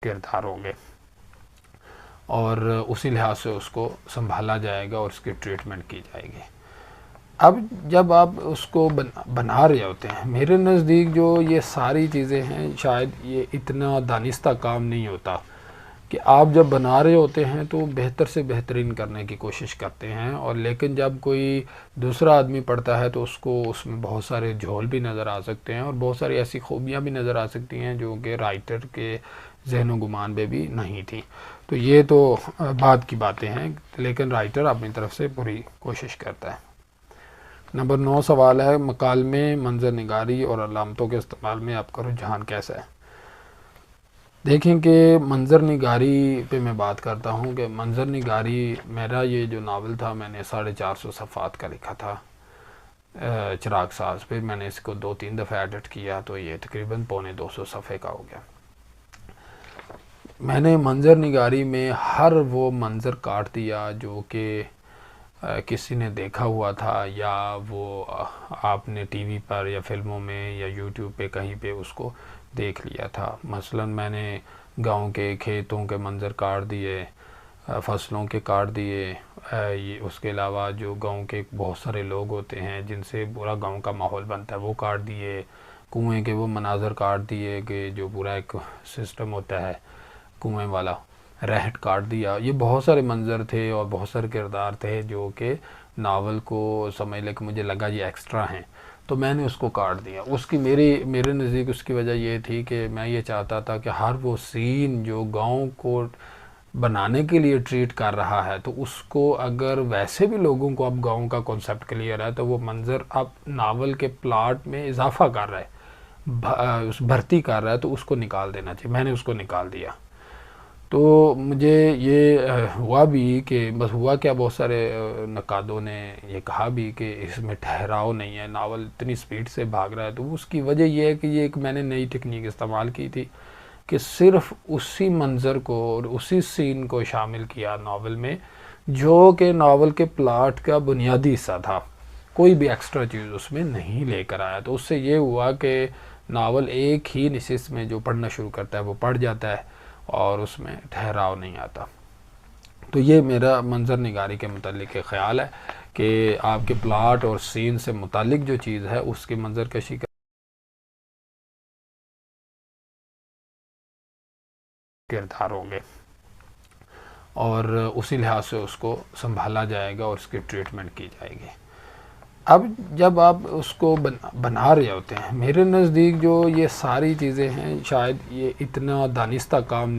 किरदार होंगे और उसी लिहाज से उसको संभाला जाएगा और उसकी ट्रीटमेंट की जाएगी। अब जब आप उसको बना रहे होते हैं, मेरे नज़दीक जो ये सारी चीज़ें हैं, शायद ये इतना दानिस्ता काम नहीं होता कि आप जब बना रहे होते हैं तो बेहतर से बेहतरीन करने की कोशिश करते हैं, और लेकिन जब कोई दूसरा आदमी पढ़ता है तो उसको उसमें बहुत सारे झोल भी नज़र आ सकते हैं और बहुत सारी ऐसी खूबियाँ भी नज़र आ सकती हैं जो कि राइटर के जहन गुमान में भी नहीं थी। तो ये तो बाद की बातें हैं, लेकिन राइटर अपनी तरफ से पूरी कोशिश करता है। नंबर 9 सवाल है, मकालमे, मंजर निगारी और अलामतों के इस्तेमाल में आपका रुझान कैसा है? देखें कि मंजर निगारी पे मैं बात करता हूँ कि मंजर निगारी मेरा ये जो नावल था, मैंने 450 सफ़ात का लिखा था चिराग साज पे। मैंने इसको 2-3 दफ़े एडिट किया तो ये तकरीबन 250 सफ़े का हो गया। मैंने मंजर निगारी में हर वो मंजर काट दिया जो कि किसी ने देखा हुआ था, या वो आपने टीवी पर या फिल्मों में या यूट्यूब पे कहीं पे उसको देख लिया था। मसलन मैंने गांव के खेतों के मंजर काट दिए, फसलों के काट दिए, ये उसके अलावा जो गांव के बहुत सारे लोग होते हैं जिनसे पूरा गांव का माहौल बनता है वो काट दिए, कुएं के वो मनाजर काट दिए कि जो पूरा एक सिस्टम होता है कुएं वाला, रहट काट दिया। ये बहुत सारे मंजर थे और बहुत सारे किरदार थे जो कि नावल को समझ ले कि मुझे लगा ये एक्स्ट्रा हैं, तो मैंने उसको काट दिया। उसकी मेरे नज़दीक उसकी वजह ये थी कि मैं ये चाहता था कि हर वो सीन जो गांव को बनाने के लिए ट्रीट कर रहा है, तो उसको अगर वैसे भी लोगों को अब गांव का कॉन्सेप्ट क्लियर है तो वो मंजर अब नावल के प्लाट में इजाफा कर रहा है, उस भर्ती कर रहा है, तो उसको निकाल देना चाहिए। मैंने उसको निकाल दिया। तो मुझे ये हुआ भी कि बस हुआ क्या, बहुत सारे नकादों ने ये कहा भी कि इसमें ठहराव नहीं है, नावल इतनी स्पीड से भाग रहा है। तो उसकी वजह ये है कि ये एक मैंने नई टेक्निक इस्तेमाल की थी कि सिर्फ उसी मंज़र को और उसी सीन को शामिल किया नावल में जो कि नावल के प्लाट का बुनियादी हिस्सा था, कोई भी एक्स्ट्रा चीज़ उसमें नहीं लेकर आया। तो उससे ये हुआ कि नावल एक ही निशिस्त में जो पढ़ना शुरू करता है वो पढ़ जाता है और उसमें ठहराव नहीं आता। तो ये मेरा मंजर निगारी के मुतालिक एक ख़्याल है कि आपके प्लाट और सीन से मुतालिक जो चीज़ है उसकी मंजर कशी किरदार होंगे और उसी लिहाज से उसको संभाला जाएगा और उसकी ट्रीटमेंट की जाएगी। अब जब आप उसको बना रहे होते हैं, मेरे नज़दीक जो ये सारी चीज़ें हैं, शायद ये इतना दानिस्ता काम